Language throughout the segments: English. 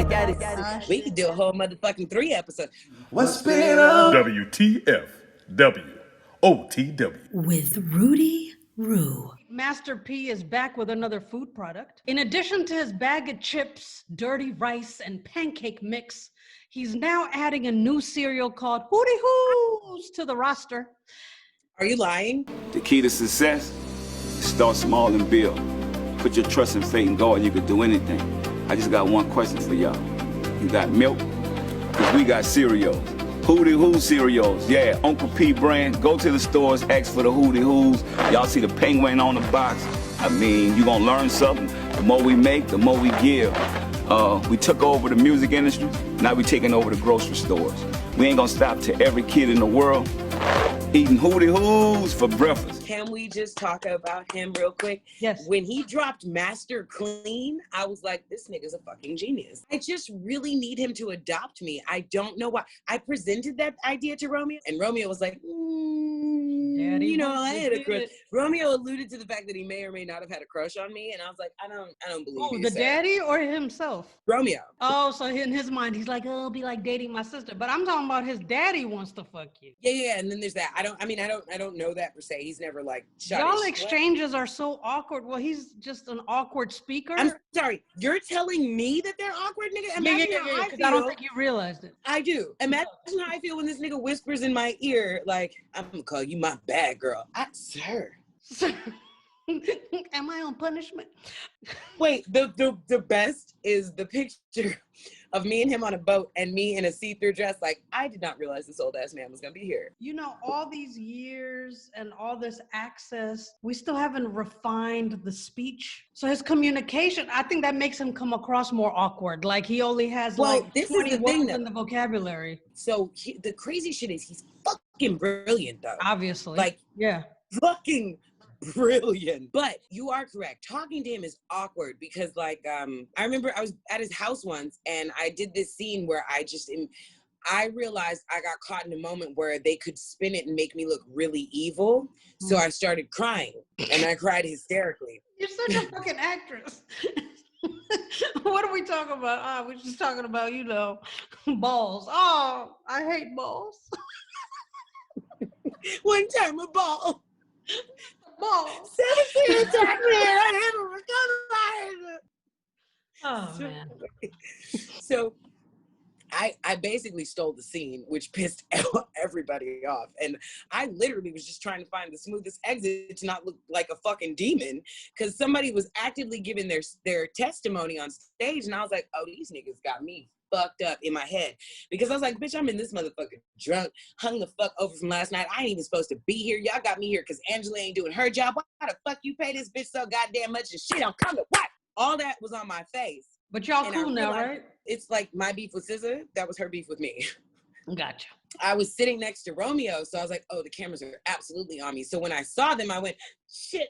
got it. We could do a whole motherfucking 3 episodes. What's been up? WTFWOTW. With Rudii Ru. Master P is back with another food product. In addition to his bag of chips, dirty rice, and pancake mix, he's now adding a new cereal called Hootie Hoos to the roster. Are you lying? The key to success is start small and build. Put your trust and faith in God, you can do anything. I just got one question for y'all. You got milk? Because we got cereals. Hootie Hoo cereals. Yeah, Uncle P brand. Go to the stores, ask for the Hootie Hoos. Y'all see the penguin on the box. I mean, you gonna learn something. The more we make, the more we give. We took over the music industry. Now we taking over the grocery stores. We ain't gonna stop till every kid in the world eating Hootie Hoos for breakfast. Can we just talk about him real quick? Yes. When he dropped Master Clean, I was like, this nigga's a fucking genius. I just really need him to adopt me. I don't know why. I presented that idea to Romeo, and Romeo was like, Daddy, you know, I had a crush. it. Romeo alluded to the fact that he may or may not have had a crush on me, and I was like, I don't believe Oh, you, the sir. daddy or himself? Romeo. Oh, so in his mind, he's like, oh, it'll be like dating my sister. But I'm talking about his daddy wants to fuck you. Yeah, and then there's that. I don't know that per se. He's never like shot Y'all his- exchanges are so awkward. Well, he's just an awkward speaker. I'm sorry. You're telling me that they're awkward, nigga? Imagine how I 'cause feel. I don't think you realized it. I do. Imagine how I feel when this nigga whispers in my ear, like, I'm gonna call you my bad girl. Sir. Am I on punishment? Wait, the best is the picture of me and him on a boat and me in a see-through dress. Like, I did not realize this old ass man was gonna be here. You know, all these years and all this access, we still haven't refined the speech. So his communication, I think that makes him come across more awkward. Like he only has This 20 is the thing, words though. in the vocabulary. So the crazy shit is he's fucking brilliant, though. Obviously. Like, yeah. Fucking brilliant. But you are correct. Talking to him is awkward because like I remember I was at his house once and I did this scene where I realized I got caught in a moment where they could spin it and make me look really evil. So I started crying and I cried hysterically. You're such a fucking actress. What are we talking about? We're just talking about, you know, balls. Oh, I hate balls. One time a ball. Balls. 17 attacked me and I never recovered. Oh, man. So I basically stole the scene, which pissed everybody off. And I literally was just trying to find the smoothest exit to not look like a fucking demon because somebody was actively giving their testimony on stage. And I was like, oh, these niggas got me fucked up in my head because I was like, bitch, I'm in this motherfucker drunk, hung the fuck over from last night. I ain't even supposed to be here. Y'all got me here because Angela ain't doing her job. Why the fuck you pay this bitch so goddamn much and shit don't come to what? All that was on my face. But y'all And cool now, right? It's like my beef with SZA. That was her beef with me. Gotcha. I was sitting next to Romeo, so I was like, oh, the cameras are absolutely on me. So when I saw them, I went, shit.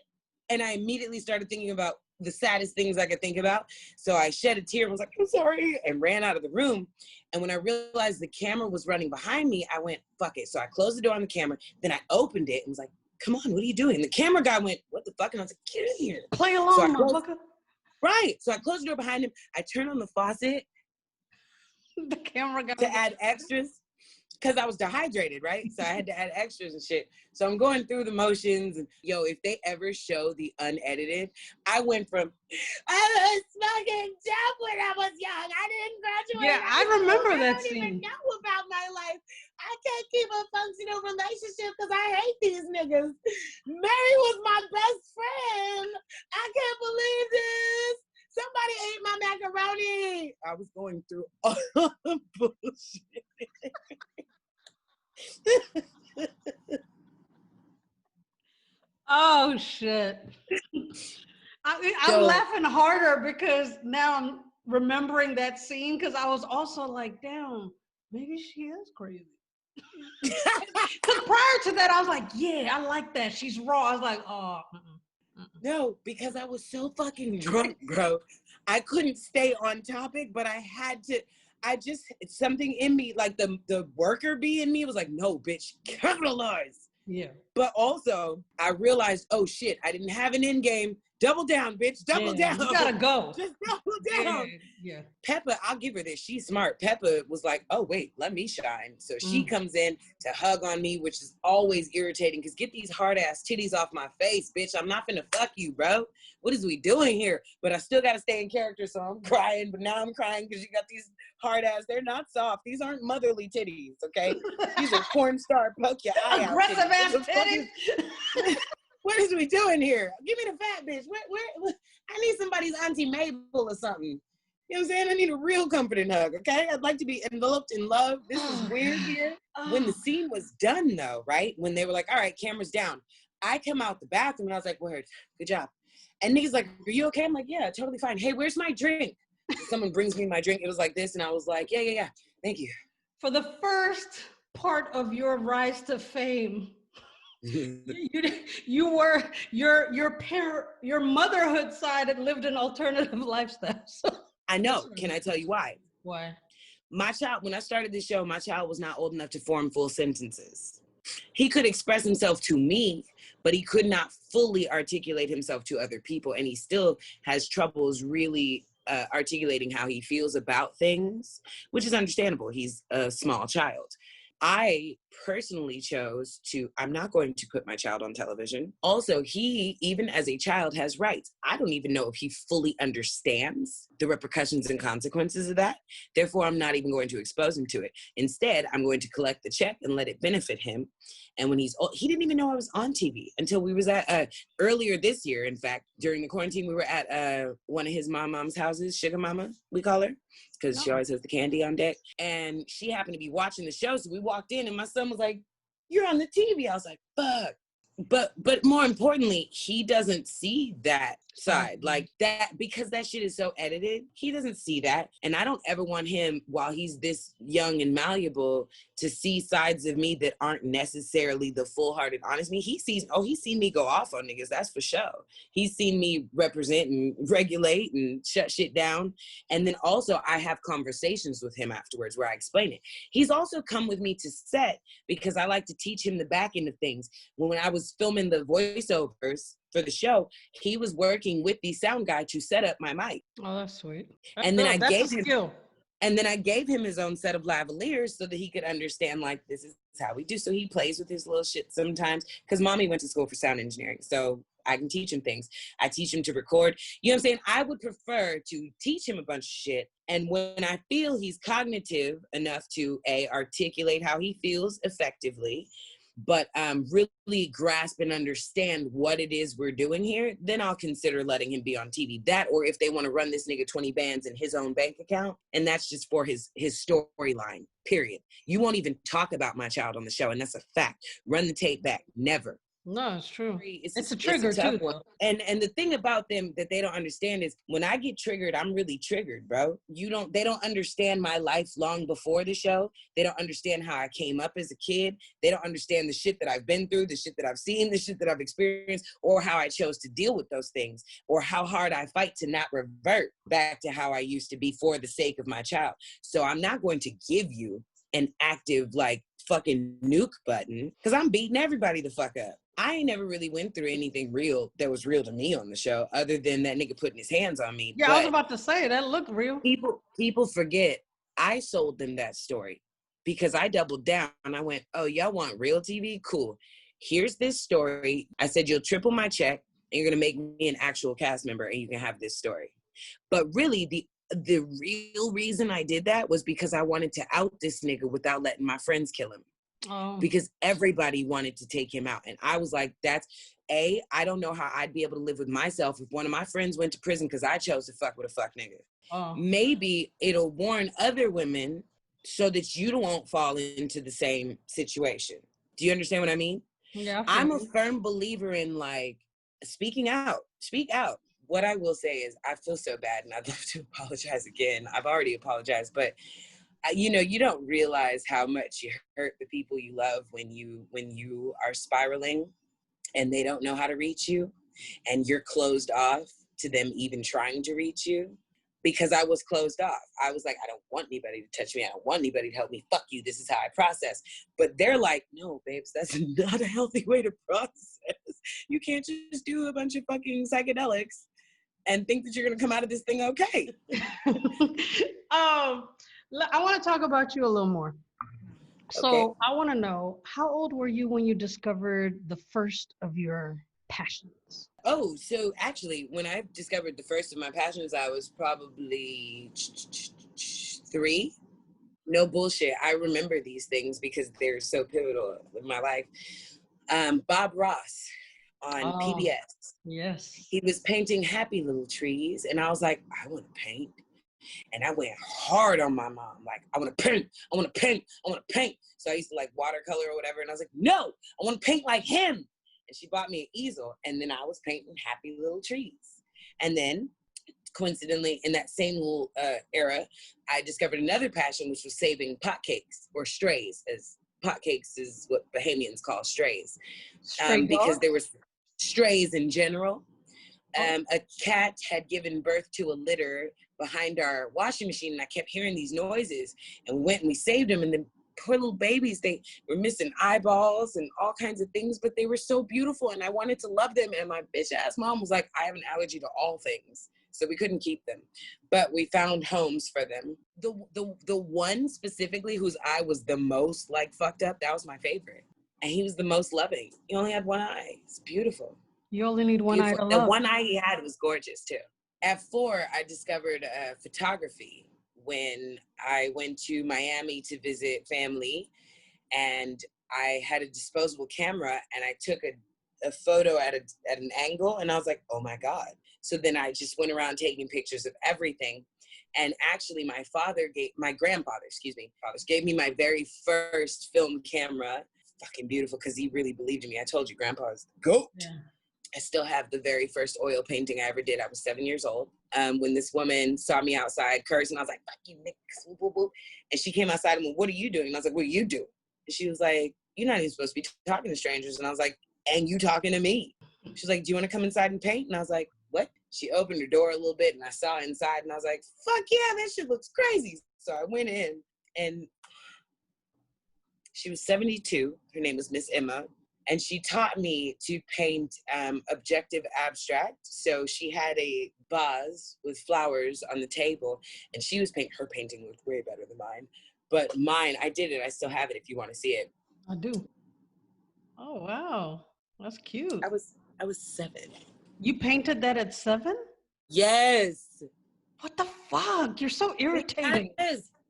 And I immediately started thinking about the saddest things I could think about. So I shed a tear and was like, I'm sorry, and ran out of the room. And when I realized the camera was running behind me, I went, fuck it. So I closed the door on the camera. Then I opened it and was like, come on, what are you doing? The camera guy went, what the fuck? And I was like, get in here. Play along, motherfucker. Right. So I closed the door behind him. I turned on the faucet. The camera guy. To add extras. Because I was dehydrated, right? So I had to add extras and shit. So I'm going through the motions. And yo, if they ever show the unedited, I went from, I was smoking dope when I was young. I didn't graduate. Yeah, I remember that I don't even scene. know about my life. I can't keep a functional relationship because I hate these niggas. Mary was my best friend. I can't believe this. Somebody ate my macaroni. I was going through all the bullshit. Oh, shit. I'm laughing harder because now I'm remembering that scene because I was also like, damn, maybe she is crazy. Because prior to that, I was like, yeah, I like that. She's raw. I was like, oh, No, because I was so fucking drunk, bro. I couldn't stay on topic, but I had to. Something in me, like the worker bee in me was like, no, bitch, capitalize. yeah. But also, I realized, oh shit, I didn't have an end game. Double down, bitch. Double down. You gotta go. Just double down. Yeah. Peppa, I'll give her this. She's smart. Peppa was like, oh, wait, let me shine. So she comes in to hug on me, which is always irritating because get these hard ass titties off my face, bitch. I'm not finna fuck you, bro. What is we doing here? But I still got to stay in character, so I'm crying. But now I'm crying because you got these hard ass. They're not soft. These aren't motherly titties, okay? These are porn star poke your eye out. Aggressive ass titties. What is we doing here? Give me the fat bitch. Where, I need somebody's Auntie Mabel or something. You know what I'm saying? I need a real comforting hug, okay? I'd like to be enveloped in love. This is weird here. When the scene was done, though, right? When they were like, all right, camera's down. I come out the bathroom, and I was like, word, good job. And niggas like, are you okay? I'm like, yeah, totally fine. Hey, where's my drink? Someone brings me my drink. It was like this, and I was like, yeah. Thank you. For the first part of your rise to fame, you were your motherhood side had lived an alternative lifestyle. So. I know. Can I tell you why? Why? My child, when I started this show, my child was not old enough to form full sentences. He could express himself to me, but he could not fully articulate himself to other people. And he still has troubles really articulating how he feels about things, which is understandable. He's a small child. I personally chose I'm not going to put my child on television. Also, he, even as a child, has rights. I don't even know if he fully understands the repercussions and consequences of that. Therefore, I'm not even going to expose him to it. Instead, I'm going to collect the check and let it benefit him. And when he's old, he didn't even know I was on TV until we was at, earlier this year, in fact, during the quarantine, we were at one of his mom's houses, Sugar Mama, we call her, because she always has the candy on deck. And she happened to be watching the show, so we walked in and my son was like, you're on the TV. I was like, fuck. But more importantly, he doesn't see that side like that because that shit is so edited. He doesn't see that. And I don't ever want him, while he's this young and malleable, to see sides of me that aren't necessarily the full-hearted honest me. He's seen me go off on niggas, that's for sure. He's seen me represent and regulate and shut shit down. And then also I have conversations with him afterwards where I explain it. He's also come with me to set because I like to teach him the back end of things. When I was filming the voiceovers for the show, he was working with the sound guy to set up my mic. Oh, that's sweet. And then I gave him his own set of lavaliers so that he could understand, like, this is how we do. So he plays with his little shit sometimes because mommy went to school for sound engineering. So I can teach him things. I teach him to record. You know what I'm saying? I would prefer to teach him a bunch of shit. And when I feel he's cognitive enough to articulate how he feels effectively, but really grasp and understand what it is we're doing here, then I'll consider letting him be on TV. That, or if they want to run this nigga 20 bands in his own bank account, and that's just for his storyline, period. You won't even talk about my child on the show, and that's a fact. Run the tape back, never. No, it's true. It's a trigger too, though. And the thing about them that they don't understand is when I get triggered, I'm really triggered, bro. They don't understand my life long before the show. They don't understand how I came up as a kid. They don't understand the shit that I've been through, the shit that I've seen, the shit that I've experienced, or how I chose to deal with those things, or how hard I fight to not revert back to how I used to be for the sake of my child. So I'm not going to give you an active, like, fucking nuke button because I'm beating everybody the fuck up. I ain't never really went through anything real that was real to me on the show other than that nigga putting his hands on me. Yeah, but I was about to say, that looked real. People forget I sold them that story because I doubled down and I went, oh, y'all want real TV? Cool. Here's this story. I said, you'll triple my check and you're going to make me an actual cast member and you can have this story. But really, the real reason I did that was because I wanted to out this nigga without letting my friends kill him. Oh. Because everybody wanted to take him out. And I was like, I don't know how I'd be able to live with myself if one of my friends went to prison because I chose to fuck with a fuck nigga. Oh. Maybe it'll warn other women so that you won't fall into the same situation. Do you understand what I mean? Yeah. I'm a firm believer in, like, speaking out. Speak out. What I will say is I feel so bad and I'd love to apologize again. I've already apologized, but you don't realize how much you hurt the people you love when you are spiraling and they don't know how to reach you and you're closed off to them even trying to reach you. because I was closed off. I was like, I don't want anybody to touch me. I don't want anybody to help me. Fuck you. This is how I process. But they're like, no, babes, that's not a healthy way to process. You can't just do a bunch of fucking psychedelics and think that you're going to come out of this thing okay. I want to talk about you a little more. So Okay. I want to know, how old were you when you discovered the first of your passions? Oh, so actually, when I discovered the first of my passions, I was probably 3. No bullshit. I remember these things because they're so pivotal in my life. Bob Ross on PBS. Yes. He was painting happy little trees, and I was like, I want to paint. And I went hard on my mom. Like, I want to paint, I want to paint, I want to paint. So I used to like watercolor or whatever. And I was like, no, I want to paint like him. And she bought me an easel. And then I was painting happy little trees. And then coincidentally, in that same little era, I discovered another passion, which was saving pot cakes or strays, as pot cakes is what Bahamians call strays. Because there were strays in general. A cat had given birth to a litter behind our washing machine, and I kept hearing these noises, and we went and we saved them, and the poor little babies, they were missing eyeballs and all kinds of things, but they were so beautiful, and I wanted to love them, and my bitch ass mom was like, I have an allergy to all things, so we couldn't keep them, but we found homes for them. The one specifically whose eye was the most like fucked up, that was my favorite, and he was the most loving. He only had one eye. It's beautiful. You only need one eye to love. The one eye he had was gorgeous too. At 4, I discovered photography when I went to Miami to visit family, and I had a disposable camera, and I took a photo at an angle, and I was like, oh my God. So then I just went around taking pictures of everything. And actually my grandfather gave me my very first film camera. Fucking beautiful, because he really believed in me. I told you, grandpa was the GOAT. Yeah. I still have the very first oil painting I ever did. I was 7 years old. When this woman saw me outside cursing, I was like, fuck you, niggas, whoop, whoop, whoop. And she came outside and went, what are you doing? And I was like, what do you do? And she was like, you're not even supposed to be talking to strangers. And I was like, and you talking to me? She's like, do you want to come inside and paint? And I was like, what? She opened her door a little bit, and I saw inside, and I was like, fuck yeah, that shit looks crazy. So I went in, and she was 72. Her name was Miss Emma. And she taught me to paint objective abstract. So she had a vase with flowers on the table, and she was her painting looked way better than mine. But mine, I did it. I still have it if you want to see it. I do. Oh, wow. That's cute. I was 7. You painted that at 7? Yes. What the fuck? You're so irritating.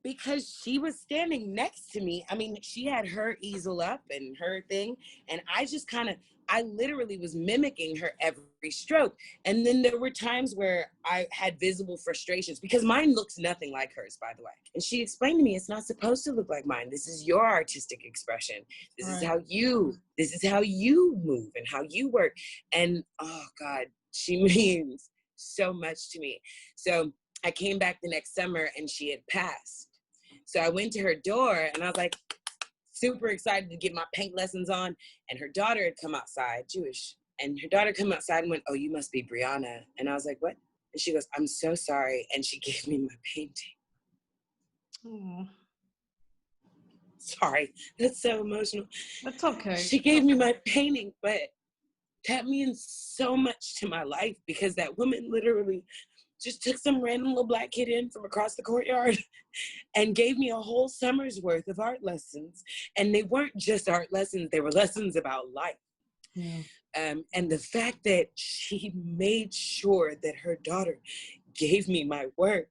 Because she was standing next to me. I mean, she had her easel up and her thing. And I literally was mimicking her every stroke. And then there were times where I had visible frustrations, because mine looks nothing like hers, by the way. And she explained to me, it's not supposed to look like mine. This is your artistic expression. This is how you move and how you work. And oh God, she means so much to me. So I came back the next summer and she had passed. So I went to her door and I was like, super excited to get my paint lessons on. And her daughter had come outside, Jewish. And her daughter came outside and went, oh, you must be Briana. And I was like, what? And she goes, I'm so sorry. And she gave me my painting. Aww. Sorry, that's so emotional. That's okay. She gave me my painting, but that means so much to my life, because that woman literally just took some random little Black kid in from across the courtyard and gave me a whole summer's worth of art lessons. And they weren't just art lessons, they were lessons about life. Yeah. And the fact that she made sure that her daughter gave me my work,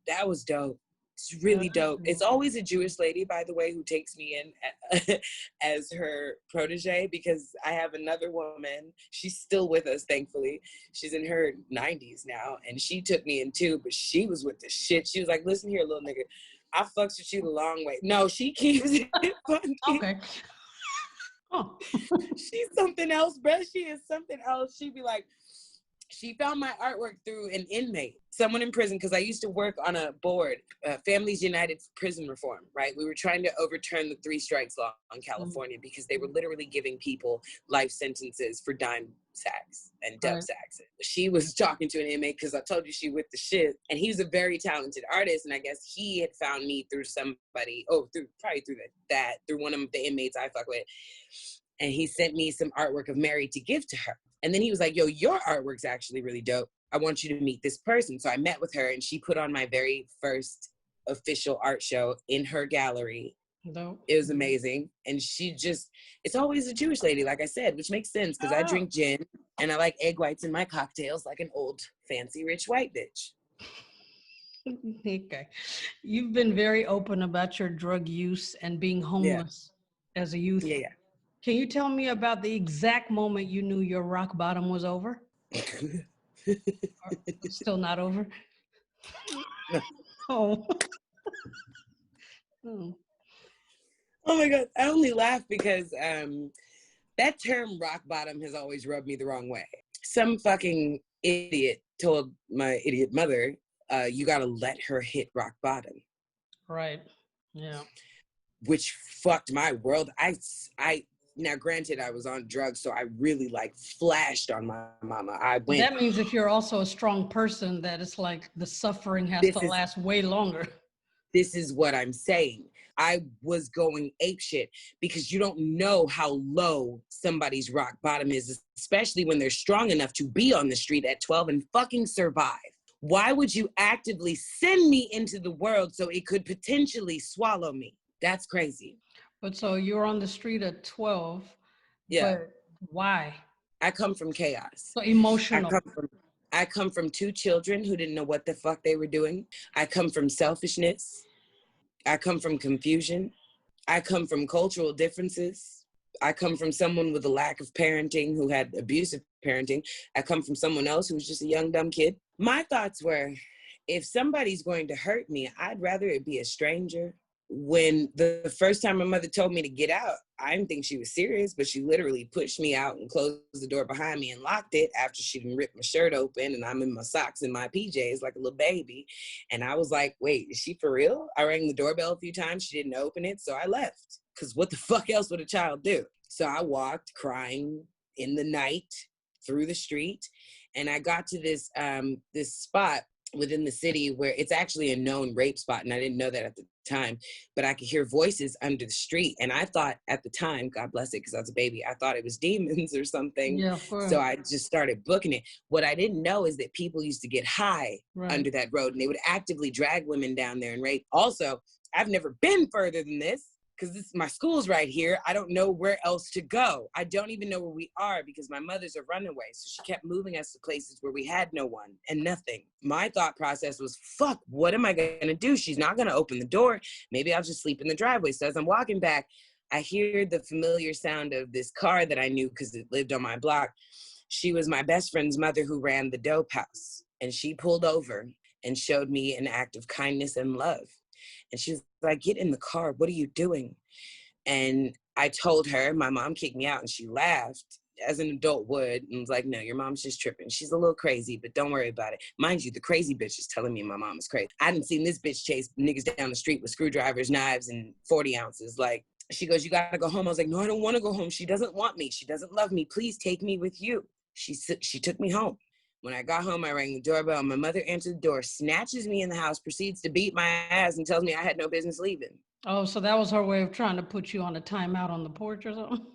that was dope. It's really dope. It's always a Jewish lady, by the way, who takes me in as her protege, because I have another woman. She's still with us, thankfully. She's in her 90s now, and she took me in too, but she was with the shit. She was like, listen here, little nigga, I fucks with you the long way. No, she keeps it funky. Okay. Oh. She's something else, bruh. She is something else. She'd be like, She found my artwork through an inmate, someone in prison, because I used to work on a board, Families United Prison Reform, right? We were trying to overturn the 3 strikes law in California because they were literally giving people life sentences for dime sacks and dub sacks. She was talking to an inmate because I told you she with the shit, and he was a very talented artist, and I guess he had found me through somebody, through one of the inmates I fuck with, and he sent me some artwork of Mary to give to her. And then he was like, yo, your artwork's actually really dope. I want you to meet this person. So I met with her, and she put on my very first official art show in her gallery. Dope. It was amazing. And she just, it's always a Jewish lady, like I said, which makes sense because I drink gin and I like egg whites in my cocktails like an old fancy rich white bitch. Okay. You've been very open about your drug use and being homeless as a youth. Yeah. Can you tell me about the exact moment you knew your rock bottom was over? Still not over? No. Oh. Oh my God. I only laugh because that term rock bottom has always rubbed me the wrong way. Some fucking idiot told my idiot mother, you gotta let her hit rock bottom. Right. Yeah. Which fucked my world. Now, granted, I was on drugs, so I really like flashed on my mama. That means if you're also a strong person, that it's like the suffering has to last way longer. This is what I'm saying. I was going apeshit because you don't know how low somebody's rock bottom is, especially when they're strong enough to be on the street at 12 and fucking survive. Why would you actively send me into the world so it could potentially swallow me? That's crazy. But so you're on the street at 12. Yeah. But why? I come from chaos. So emotional. I come from 2 children who didn't know what the fuck they were doing. I come from selfishness. I come from confusion. I come from cultural differences. I come from someone with a lack of parenting who had abusive parenting. I come from someone else who was just a young, dumb kid. My thoughts were, if somebody's going to hurt me, I'd rather it be a stranger. When the first time my mother told me to get out, I didn't think she was serious, but she literally pushed me out and closed the door behind me and locked it after she done ripped my shirt open and I'm in my socks and my PJs like a little baby. And I was like, wait, is she for real? I rang the doorbell a few times. She didn't open it, so I left. Because what the fuck else would a child do? So I walked crying in the night through the street, and I got to this spot within the city where it's actually a known rape spot, and I didn't know that at the time, but I could hear voices under the street, and I thought at the time, God bless it, because I was a baby, I thought it was demons or something. Yeah, of course. So I just started booking it. What I didn't know is that people used to get high under that road, and they would actively drag women down there and rape. Also, I've never been further than this, because my school's right here. I don't know where else to go. I don't even know where we are because my mother's a runaway. So she kept moving us to places where we had no one and nothing. My thought process was, fuck, what am I going to do? She's not going to open the door. Maybe I'll just sleep in the driveway. So as I'm walking back, I hear the familiar sound of this car that I knew because it lived on my block. She was my best friend's mother who ran the dope house. And she pulled over and showed me an act of kindness and love. And she was like, get in the car. What are you doing? And I told her, my mom kicked me out, and she laughed as an adult would and was like, no, your mom's just tripping. She's a little crazy, but don't worry about it. Mind you, the crazy bitch is telling me my mom is crazy. I didn't see this bitch chase niggas down the street with screwdrivers, knives, and 40 ounces. Like, she goes, you gotta go home. I was like, no, I don't want to go home. She doesn't want me. She doesn't love me. Please take me with you. She took me home. When I got home, I rang the doorbell. My mother answered the door, snatches me in the house, proceeds to beat my ass, and tells me I had no business leaving. Oh, so that was her way of trying to put you on a timeout on the porch or something?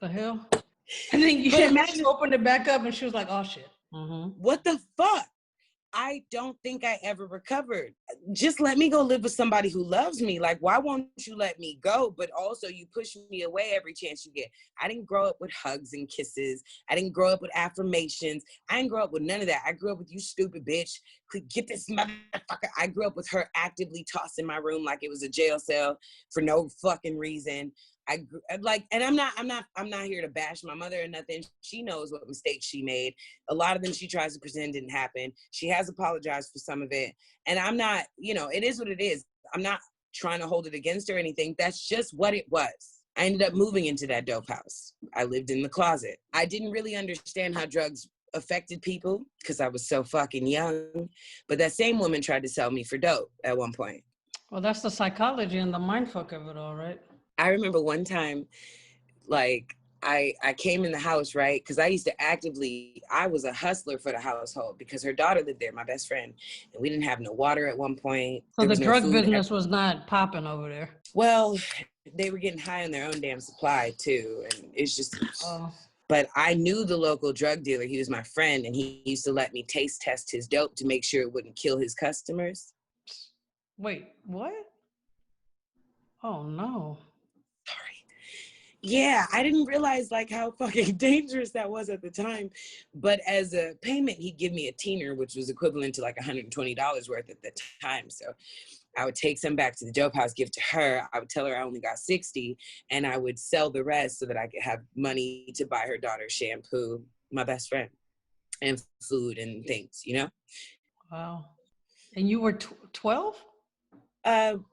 The hell? And then you opened it back up, and she was like, oh, shit. Mm-hmm. What the fuck? I don't think I ever recovered. Just let me go live with somebody who loves me. Like, why won't you let me go? But also you push me away every chance you get. I didn't grow up with hugs and kisses. I didn't grow up with affirmations. I didn't grow up with none of that. I grew up with, you stupid bitch. Get this motherfucker. I grew up with her actively tossing my room like it was a jail cell for no fucking reason. And I'm not here to bash my mother or nothing. She knows what mistakes she made. A lot of them she tries to pretend didn't happen. She has apologized for some of it. And I'm not, it is what it is. I'm not trying to hold it against her or anything. That's just what it was. I ended up moving into that dope house. I lived in the closet. I didn't really understand how drugs affected people because I was so fucking young. But that same woman tried to sell me for dope at one point. Well, that's the psychology and the mindfuck of it all, right? I remember one time, like, I came in the house, right? Because I was a hustler for the household because her daughter lived there, my best friend, and we didn't have no water at one point. So There the was no drug food. business was not popping over there. Well, they were getting high on their own damn supply too. And it's just, but I knew the local drug dealer. He was my friend, and he used to let me taste test his dope to make sure it wouldn't kill his customers. Wait, what? Oh no. Sorry. Yeah, I didn't realize like how fucking dangerous that was at the time. But as a payment, he'd give me a teener, which was equivalent to like $120 worth at the time. So I would take some back to the dope house, give to her. I would tell her I only got 60, and I would sell the rest so that I could have money to buy her daughter shampoo, my best friend, and food and things, you know? Wow. And you were 12?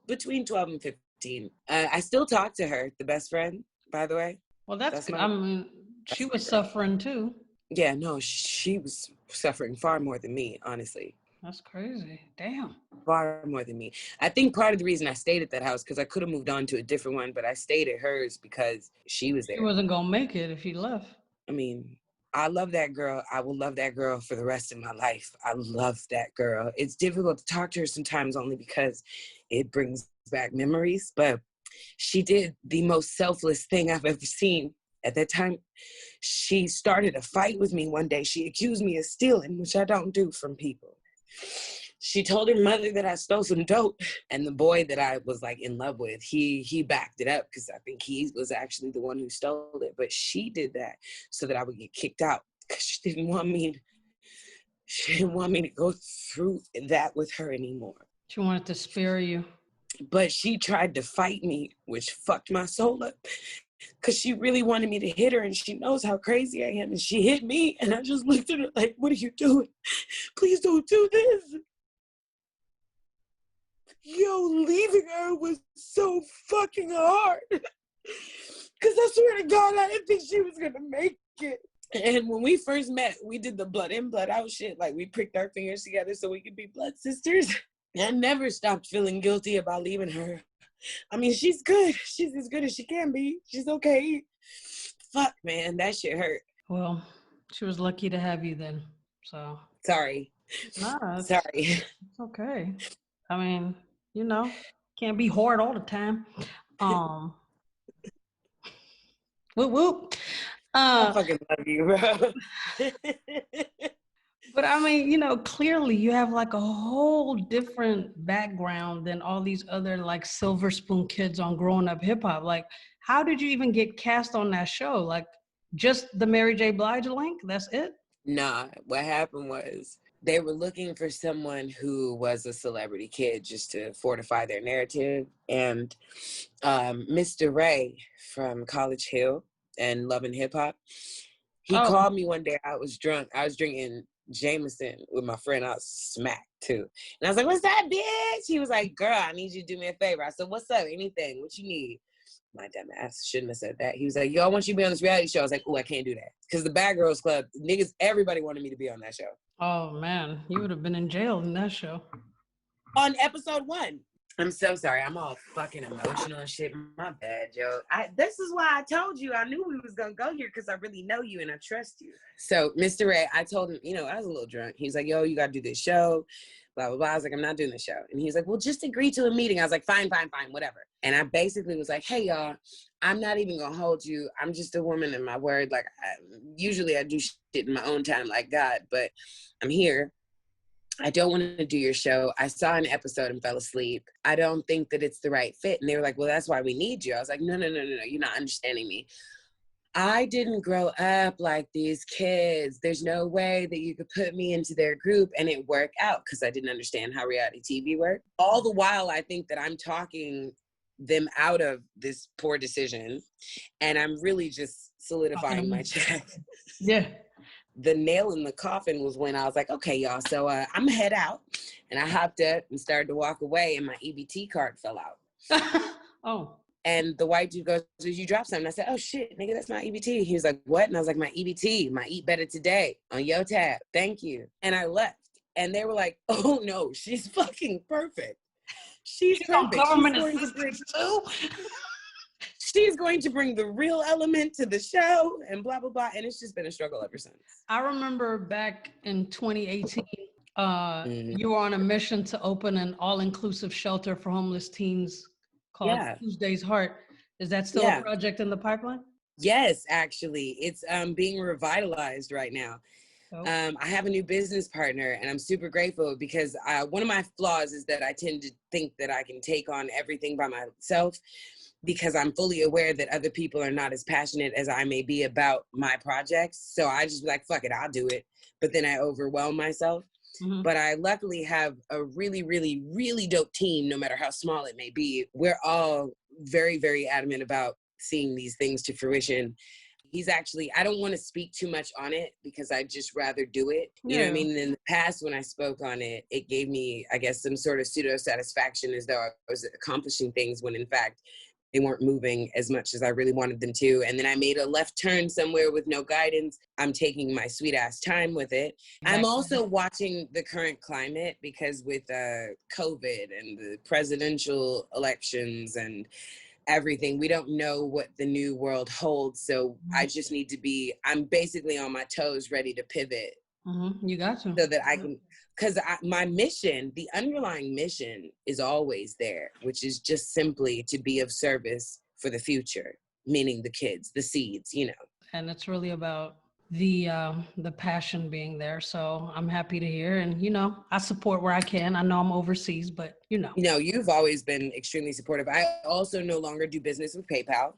Between 12 and 15. I still talk to her, the best friend, by the way. Well, that's good. I mean, she was suffering too. Yeah, no, she was suffering far more than me, honestly. That's crazy. Damn. Far more than me. I think part of the reason I stayed at that house, because I could have moved on to a different one, but I stayed at hers because she was there. She wasn't going to make it if she left. I mean, I love that girl. I will love that girl for the rest of my life. I love that girl. It's difficult to talk to her sometimes only because it brings back memories, but she did the most selfless thing I've ever seen. At that time, she started a fight with me one day. She accused me of stealing, which I don't do from people. She told her mother that I stole some dope, and the boy that I was like in love with, he backed it up because I think he was actually the one who stole it. But she did that so that I would get kicked out because she didn't want me to go through that with her anymore. She wanted to spare you. But she tried to fight me, which fucked my soul up because she really wanted me to hit her, and she knows how crazy I am, and she hit me, and I just looked at her like, what are you doing? Please don't do this. Yo, leaving her was so fucking hard. Because I swear to God, I didn't think she was going to make it. And when we first met, we did the blood in, blood out shit. Like, we pricked our fingers together so we could be blood sisters. I never stopped feeling guilty about leaving her. I mean, she's good. She's as good as she can be. She's okay. Fuck, man, that shit hurt. Well, she was lucky to have you then, so. Sorry. Nah, Sorry. It's okay. I mean, you know, can't be hard all the time. Whoop, whoop. I fucking love you, bro. But I mean, you know, clearly you have like a whole different background than all these other like Silver Spoon kids on Growing Up Hip Hop. Like, how did you even get cast on that show? Like, just the Mary J. Blige link? That's it? Nah, what happened was they were looking for someone who was a celebrity kid just to fortify their narrative. And Mr. Ray from College Hill and Love and Hip Hop, he called me one day. I was drunk. I was drinking Jameson with my friend. I was smacked too. And I was like, what's that, bitch? He was like, girl, I need you to do me a favor. I said, what's up? Anything. What you need? My dumb ass shouldn't have said that. He was like, yo, I want you to be on this reality show. I was like, oh, I can't do that. Because the Bad Girls Club, niggas, everybody wanted me to be on that show. Oh, man. You would have been in jail in that show. On episode 1. I'm so sorry. I'm all fucking emotional and shit. My bad, Joe. This is why I told you I knew we was going to go here because I really know you and I trust you. So, Mr. Ray, I told him, you know, I was a little drunk. He's like, yo, you got to do this show, blah, blah, blah. I was like, I'm not doing the show. And he's like, well, just agree to a meeting. I was like, fine, whatever. And I basically was like, hey, y'all, I'm not even going to hold you. I'm just a woman in my word. Like, usually I do shit in my own time like God, but I'm here. I don't want to do your show. I saw an episode and fell asleep. I don't think that it's the right fit. And they were like, well, that's why we need you. I was like, no. You're not understanding me. I didn't grow up like these kids. There's no way that you could put me into their group and it work out because I didn't understand how reality TV worked. All the while, I think that I'm talking them out of this poor decision. And I'm really just solidifying my check. Yeah. The nail in the coffin was when I was like, okay, y'all, so I'm gonna head out. And I hopped up and started to walk away and my EBT card fell out. Oh. And the white dude goes, did you drop something? I said, oh shit, nigga, that's my EBT. He was like, what? And I was like, my EBT, my Eat Better Today on your tab. Thank you. And I left. And they were like, oh no, she's fucking perfect. She's perfect. Government assistance too. She's going to bring the real element to the show and blah, blah, blah. And it's just been a struggle ever since. I remember back in 2018, you were on a mission to open an all-inclusive shelter for homeless teens called Tuesday's Heart. Is that still a project in the pipeline? Yes, actually. It's being revitalized right now. I have a new business partner, and I'm super grateful because one of my flaws is that I tend to think that I can take on everything by myself because I'm fully aware that other people are not as passionate as I may be about my projects. So I just be like, fuck it, I'll do it. But then I overwhelm myself. Mm-hmm. But I luckily have a really, really, really dope team, no matter how small it may be. We're all very, very adamant about seeing these things to fruition. He's actually, I don't want to speak too much on it because I'd just rather do it. You know what I mean? In the past, when I spoke on it, it gave me, I guess, some sort of pseudo satisfaction as though I was accomplishing things when in fact, they weren't moving as much as I really wanted them to. And then I made a left turn somewhere with no guidance. I'm taking my sweet ass time with it. Exactly. I'm also watching the current climate because with COVID and the presidential elections and everything, we don't know what the new world holds. So I just need to be, I'm basically on my toes, ready to pivot. Mm-hmm. You got to. So that I can, because my mission, the underlying mission is always there, which is just simply to be of service for the future, meaning the kids, the seeds, you know. And it's really about the passion being there. So I'm happy to hear. And, you know, I support where I can. I know I'm overseas, but, you know. You know, you've always been extremely supportive. I also no longer do business with PayPal.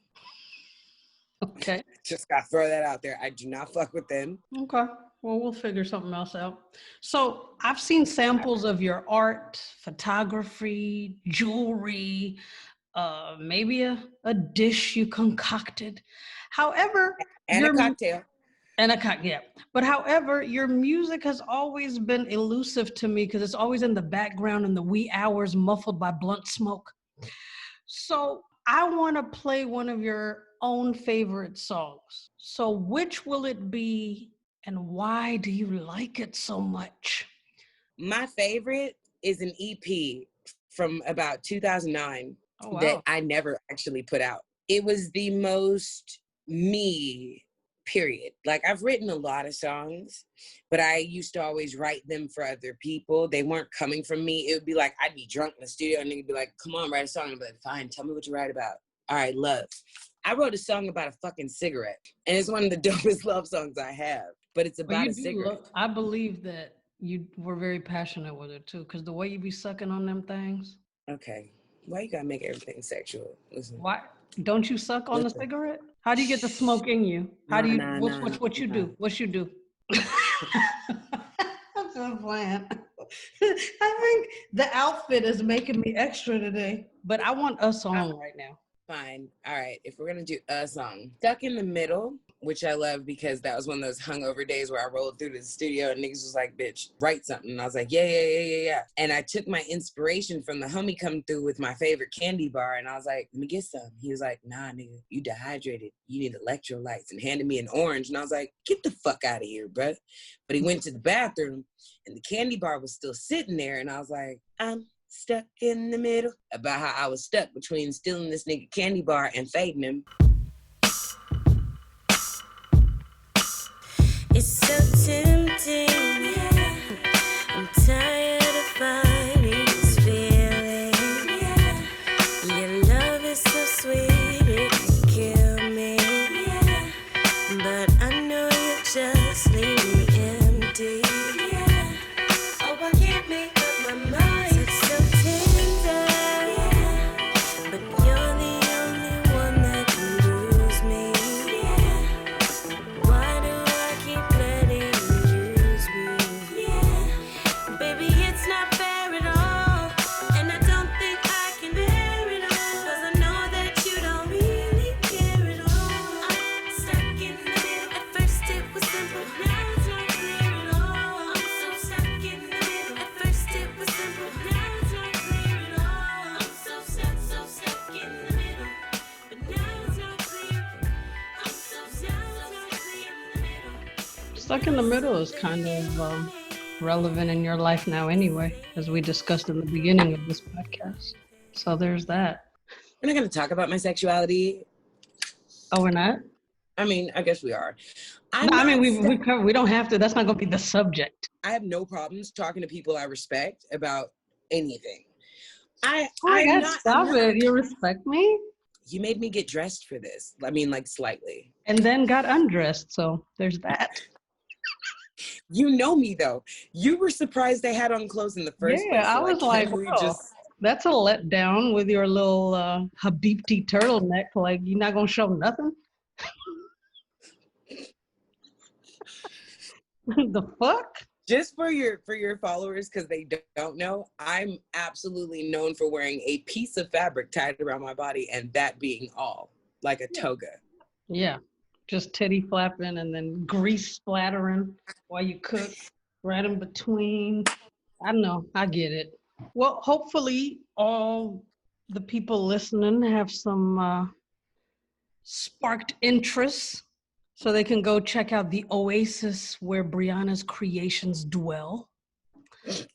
Okay. Just got to throw that out there. I do not fuck with them. Okay. Well, we'll figure something else out. So I've seen samples of your art, photography, jewelry, maybe a dish you concocted. However, and a cocktail. And a cocktail, yeah. But however, your music has always been elusive to me because it's always in the background in the wee hours, muffled by blunt smoke. So I want to play one of your own favorite songs. So which will it be? And why do you like it so much? My favorite is an EP from about 2009 that I never actually put out. It was the most me, period. Like, I've written a lot of songs, but I used to always write them for other people. They weren't coming from me. It would be like, I'd be drunk in the studio and they'd be like, come on, write a song. I'd be like, fine, tell me what you write about. All right, love. I wrote a song about a fucking cigarette, and it's one of the dopest love songs I have. But it's about a cigarette. I believe that you were very passionate with it too, because the way you be sucking on them things. Okay. Why you gotta make everything sexual? Listen. Why don't you suck on the cigarette? How do you get the smoke in you? How do you? What you do? What you do? I'm so playing. I think the outfit is making me extra today, but I want a song right now. Fine. All right. If we're gonna do a song, Stuck in the Middle, which I love because that was one of those hungover days where I rolled through to the studio and niggas was like, bitch, write something. And I was like, yeah. And I took my inspiration from the homie come through with my favorite candy bar. And I was like, let me get some. He was like, nah, nigga, you dehydrated. You need electrolytes, and handed me an orange. And I was like, get the fuck out of here, bruh. But he went to the bathroom and the candy bar was still sitting there. And I was like, I'm stuck in the middle, about how I was stuck between stealing this nigga candy bar and fading him. It's so tempting, yeah. I'm tired of fighting this feeling, yeah. Your love is so sweet, it can kill me, yeah. But I know you just leave me empty, yeah. Oh, I can't make up my mind. It's so tender, yeah. But you're the only one that can lose me, yeah. Why do I keep letting you use me? Stuck in the middle is kind of relevant in your life now anyway, as we discussed in the beginning of this podcast. So there's that. We're not going to talk about my sexuality. Oh, we're not? I mean, I guess we are. We don't have to. That's not going to be the subject. I have no problems talking to people I respect about anything. Stop it. You respect me? You made me get dressed for this. I mean, like, slightly. And then got undressed, so there's that. You know me, though. You were surprised they had on clothes in the first place. Yeah, I was like, that's a letdown with your little Habibti turtleneck. Like, you're not going to show nothing? The fuck? Just for your followers, because they don't know, I'm absolutely known for wearing a piece of fabric tied around my body and that being all, like a toga. Yeah, just titty flapping and then grease splattering while you cook right in between. I don't know, I get it. Well, hopefully all the people listening have some sparked interest, so they can go check out the oasis where Briana's creations dwell. Good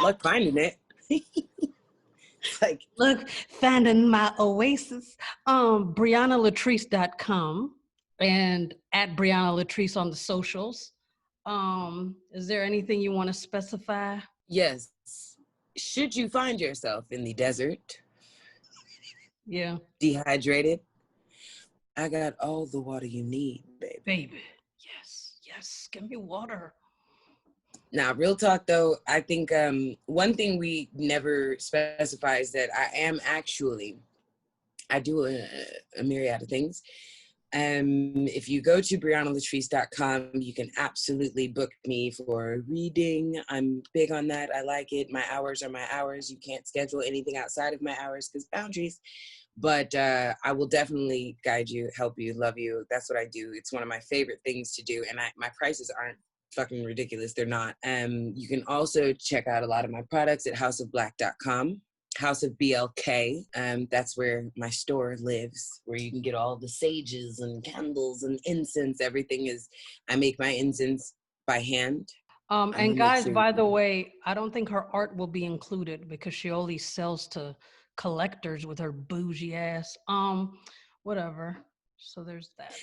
luck finding it. Look, finding my oasis. BrianaLatrice.com and at Briana Latrise on the socials. Is there anything you want to specify? Yes. Should you find yourself in the desert? Yeah. Dehydrated? I got all the water you need, baby. Baby, yes, give me water. Now, real talk though, I think one thing we never specify is that I do a myriad of things. If you go to BrianaLatrice.com, you can absolutely book me for a reading. I'm big on that. I like it. My hours are my hours. You can't schedule anything outside of my hours because boundaries. But I will definitely guide you, help you, love you. That's what I do. It's one of my favorite things to do. And my prices aren't fucking ridiculous. They're not. You can also check out a lot of my products at houseofblack.com. House of BLK. That's where my store lives, where you can get all the sages and candles and incense. Everything is, I make my incense by hand. And guys, by the way, I don't think her art will be included because she only sells to collectors with her bougie ass. Whatever. So there's that.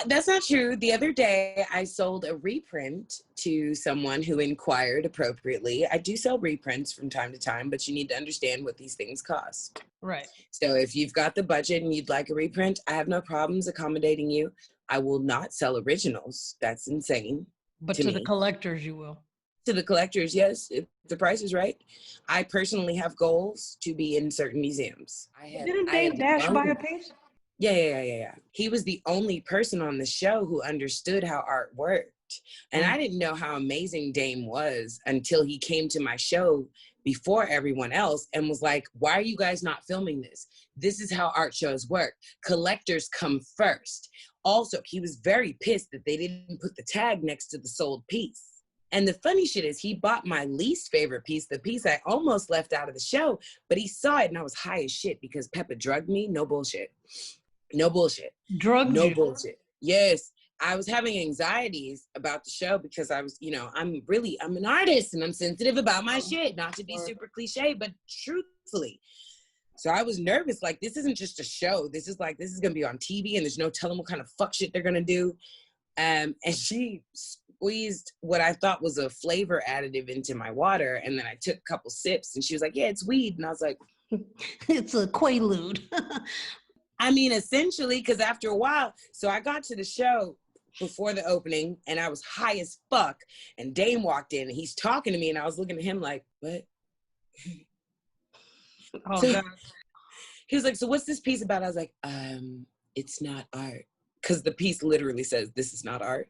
That's not true. The other day, I sold a reprint to someone who inquired appropriately. I do sell reprints from time to time, but you need to understand what these things cost. Right. So if you've got the budget and you'd like a reprint, I have no problems accommodating you. I will not sell originals. That's insane. But to the collectors, you will. To the collectors, yes, if the price is right. I personally have goals to be in certain museums. Didn't Dave Dash buy a piece? Yeah. He was the only person on the show who understood how art worked. And I didn't know how amazing Dame was until he came to my show before everyone else and was like, why are you guys not filming this? This is how art shows work. Collectors come first. Also, he was very pissed that they didn't put the tag next to the sold piece. And the funny shit is he bought my least favorite piece, the piece I almost left out of the show, but he saw it and I was high as shit because Peppa drugged me. No bullshit. Drugged you? No bullshit. Yes. I was having anxieties about the show because I was, I'm an artist and I'm sensitive about my shit, not to be super cliche, but truthfully. So I was nervous, like, this isn't just a show. This is going to be on TV and there's no telling what kind of fuck shit they're going to do. And she squeezed what I thought was a flavor additive into my water. And then I took a couple sips and she was like, yeah, it's weed. And I was like, it's a Quaalude. I mean, essentially, because after a while, so I got to the show before the opening and I was high as fuck. And Dame walked in and he's talking to me and I was looking at him like, what? Oh, so, God. He was like, so what's this piece about? I was like, it's not art. Because the piece literally says, this is not art.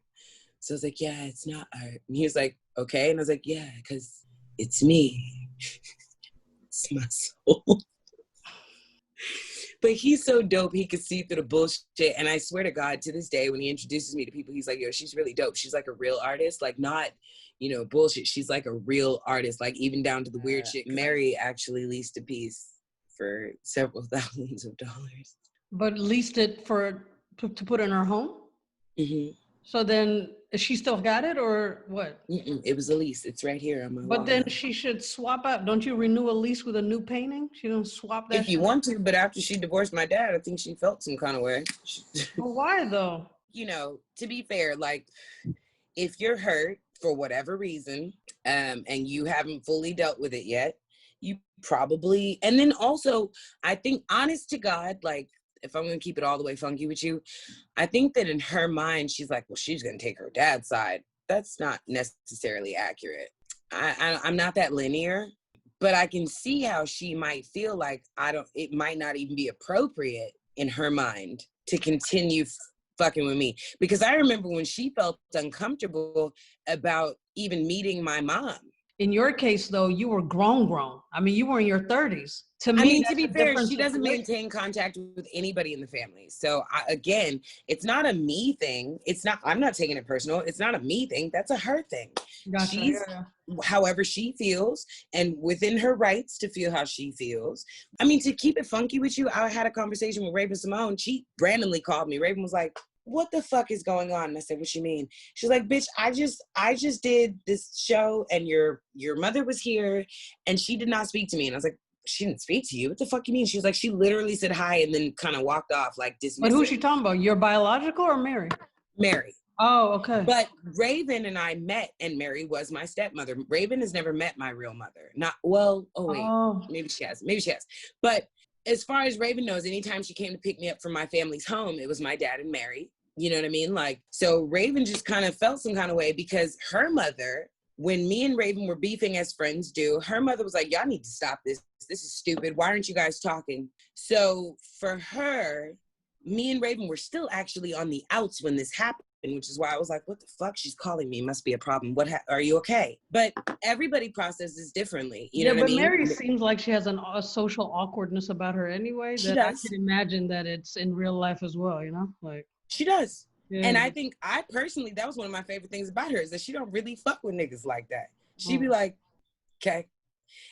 So I was like, yeah, it's not art. And he was like, okay. And I was like, yeah, because it's me. It's my soul. But he's so dope, he could see through the bullshit. And I swear to God, to this day, when he introduces me to people, he's like, yo, she's really dope. She's like a real artist, like not, bullshit. She's like a real artist, like even down to the weird shit. Mary actually leased a piece for several thousands of dollars. But leased it to put in her home? Mm-hmm. So then She still got it or what? It was a lease. It's right here on my wall. But then she should swap out. Don't you renew a lease with a new painting? She don't swap that. If you want to, but after she divorced my dad, I think she felt some kind of way. Well, why though? You know, to be fair, like if you're hurt for whatever reason, and you haven't fully dealt with it yet, you probably, and then also, I think, honest to God, like, if I'm going to keep it all the way funky with you, I think that in her mind, she's like, well, she's going to take her dad's side. That's not necessarily accurate. I'm not that linear, but I can see how she might feel like it might not even be appropriate in her mind to continue fucking with me. Because I remember when she felt uncomfortable about even meeting my mom. In your case, though, you were grown. I mean, you were in your 30s. To me, I mean, to be fair, she doesn't situation. maintain contact with anybody in the family. So again, it's not a me thing. I'm not taking it personal. It's not a me thing. That's a her thing. Gotcha. She's however she feels, and within her rights to feel how she feels. I mean, to keep it funky with you, I had a conversation with Raven Simone. She randomly called me. Raven was like, what the fuck is going on? And I said, what you mean? She's like, bitch, I just did this show and your mother was here and she did not speak to me. And I was like, she didn't speak to you? What the fuck you mean? She was like, she literally said hi and then kind of walked off, like dismissing. But who's she talking about? Your biological or Mary? Mary. Oh, okay. But Raven and I met, and Mary was my stepmother. Raven has never met my real mother. Maybe she has. But as far as Raven knows, anytime she came to pick me up from my family's home, it was my dad and Mary. You know what I mean? Like, so Raven just kind of felt some kind of way because her mother, when me and Raven were beefing as friends do, her mother was like, y'all need to stop this. This is stupid. Why aren't you guys talking? So for her, me and Raven were still actually on the outs when this happened, which is why I was like, what the fuck? She's calling me. Must be a problem. Are you okay? But everybody processes differently. You know what I mean? Mary seems like she has a social awkwardness about her anyway. She does. I can imagine that it's in real life as well, you know? Like she does. Yeah. And I think that was one of my favorite things about her is that she don't really fuck with niggas like that. She'd be like, okay.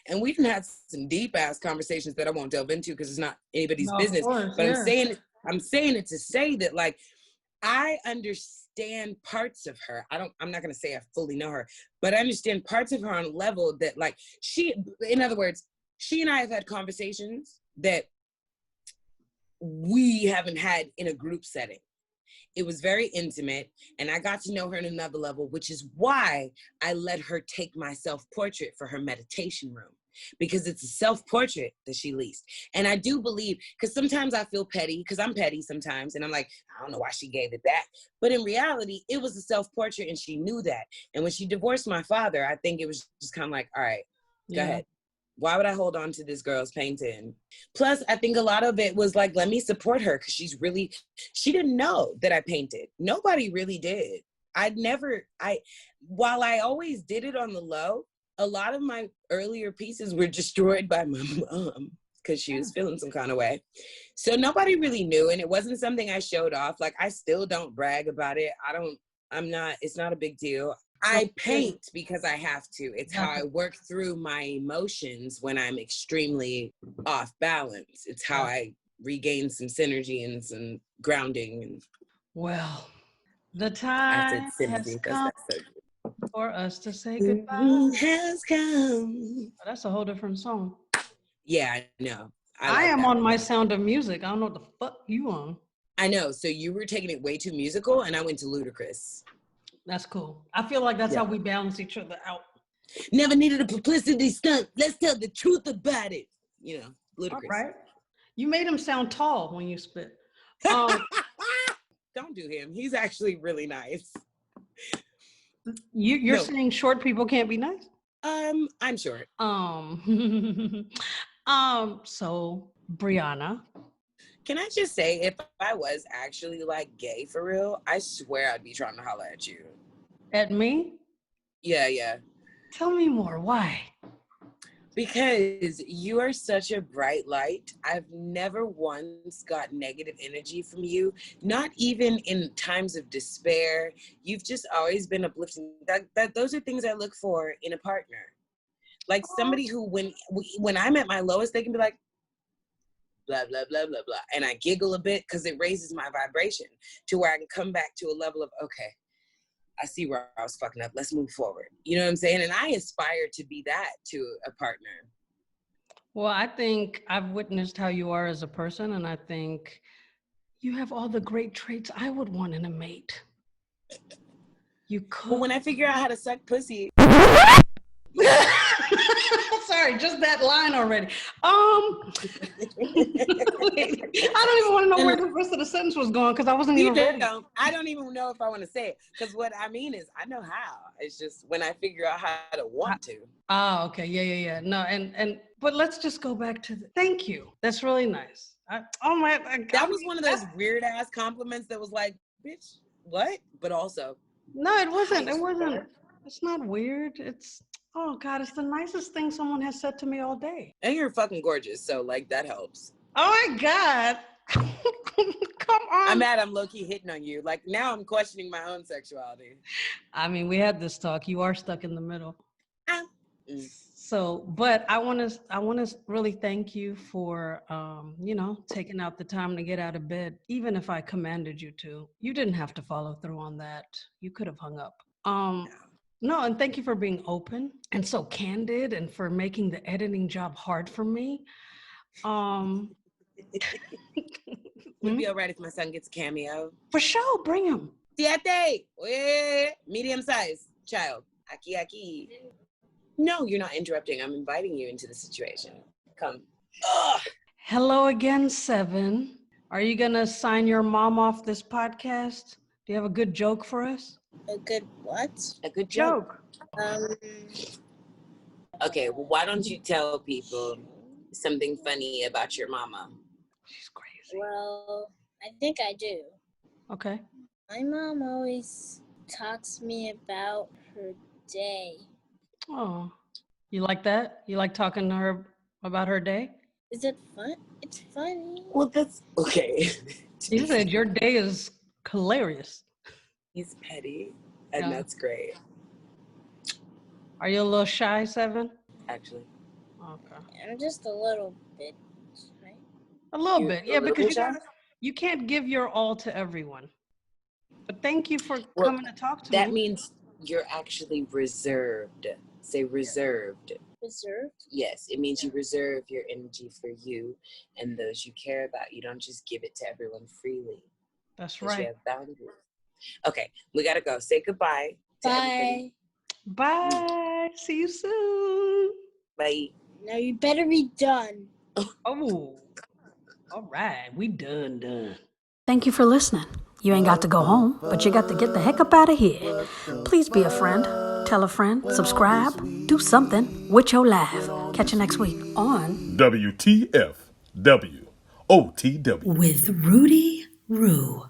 And we can have some deep ass conversations that I won't delve into because it's not anybody's business. Course, but yeah. I'm saying it to say that like, I understand parts of her. I'm not going to say I fully know her, but I understand parts of her on a level that like in other words, she and I have had conversations that we haven't had in a group setting. It was very intimate, and I got to know her in another level, which is why I let her take my self-portrait for her meditation room, because it's a self-portrait that she leased. And I do believe, because sometimes I feel petty, because I'm petty sometimes, and I'm like, I don't know why she gave it back. But in reality, it was a self-portrait, and she knew that. And when she divorced my father, I think it was just kind of like, all right, go ahead. Why would I hold on to this girl's painting? Plus, I think a lot of it was like, let me support her because she didn't know that I painted. Nobody really did. While I always did it on the low, a lot of my earlier pieces were destroyed by my mom because she was feeling some kind of way. So nobody really knew, and it wasn't something I showed off. Like, I still don't brag about it. It's not a big deal. I paint because I have to. It's how I work through my emotions when I'm extremely off balance. It's how I regain some synergy and some grounding. Well, the time has come for us to say goodbye. Has come. That's a whole different song. Yeah, I know. I am on my Sound of Music. I don't know what the fuck you on. I know. So you were taking it way too musical, and I went to ludicrous. That's cool. I feel like that's how we balance each other out. Never needed a publicity stunt. Let's tell the truth about it. You know, ludicrous. All right. You made him sound tall when you spit. Don't do him. He's actually really nice. You're saying short people can't be nice? I'm short. So Briana. Can I just say, if I was actually like gay for real, I swear I'd be trying to holler at you. At me? Yeah. Tell me more. Why? Because you are such a bright light. I've never once got negative energy from you, not even in times of despair. You've just always been uplifting. Those are things I look for in a partner. Like somebody who, when I'm at my lowest, they can be like, blah, blah, blah, blah, blah. And I giggle a bit because it raises my vibration to where I can come back to a level of, okay, I see where I was fucking up. Let's move forward. You know what I'm saying? And I aspire to be that to a partner. Well, I think I've witnessed how you are as a person, and I think you have all the great traits I would want in a mate. You could. Well, when I figure out how to suck pussy. Sorry, just that line already. Wait, I don't even want to know where the rest of the sentence was going because I wasn't even ready. I don't even know if I want to say it because what I mean is I know how. It's just when I figure out how to want to. Oh, okay. Yeah. No, but let's just go back to thank you. That's really nice. That was one of those weird ass compliments that was like, bitch, what? But also. No, it wasn't. It's not weird. Oh God, it's the nicest thing someone has said to me all day. And you're fucking gorgeous, so like that helps. Oh my God. Come on. I'm mad I'm low-key hitting on you. Like now I'm questioning my own sexuality. I mean, we had this talk. You are stuck in the middle. So, but I want to really thank you for, taking out the time to get out of bed, even if I commanded you to. You didn't have to follow through on that. You could have hung up. No, and thank you for being open and so candid and for making the editing job hard for me. Would it be all right if my son gets a cameo? For sure, bring him. Siete, medium size child. Aki. No, you're not interrupting. I'm inviting you into the situation. Come. Ugh. Hello again, 7. Are you going to sign your mom off this podcast? Do you have a good joke for us? A good what? A good joke. Okay, well, why don't you tell people something funny about your mama? She's crazy. Well, I think I do. Okay. My mom always talks to me about her day. Oh, you like that? You like talking to her about her day? Is it fun? It's funny. Well, that's okay. You said your day is hilarious. He's petty, and that's great. Are you a little shy, 7? Actually. Okay. I'm just a little bit shy. A little bit, yeah, because you can't give your all to everyone. But thank you for coming to talk to me. That means you're actually reserved. Say reserved. Reserved? Yes, it means you reserve your energy for you and those you care about. You don't just give it to everyone freely. That's right. You have boundaries. Okay, we gotta go. Say goodbye. Bye. Bye. See you soon. Bye. Now you better be done. Oh, all right. We done. Thank you for listening. You ain't got to go home, but you got to get the heck up out of here. Please be a friend. Tell a friend. Subscribe. Do something with your laugh. Catch you next week on WTFWOTW with Rudii Ru.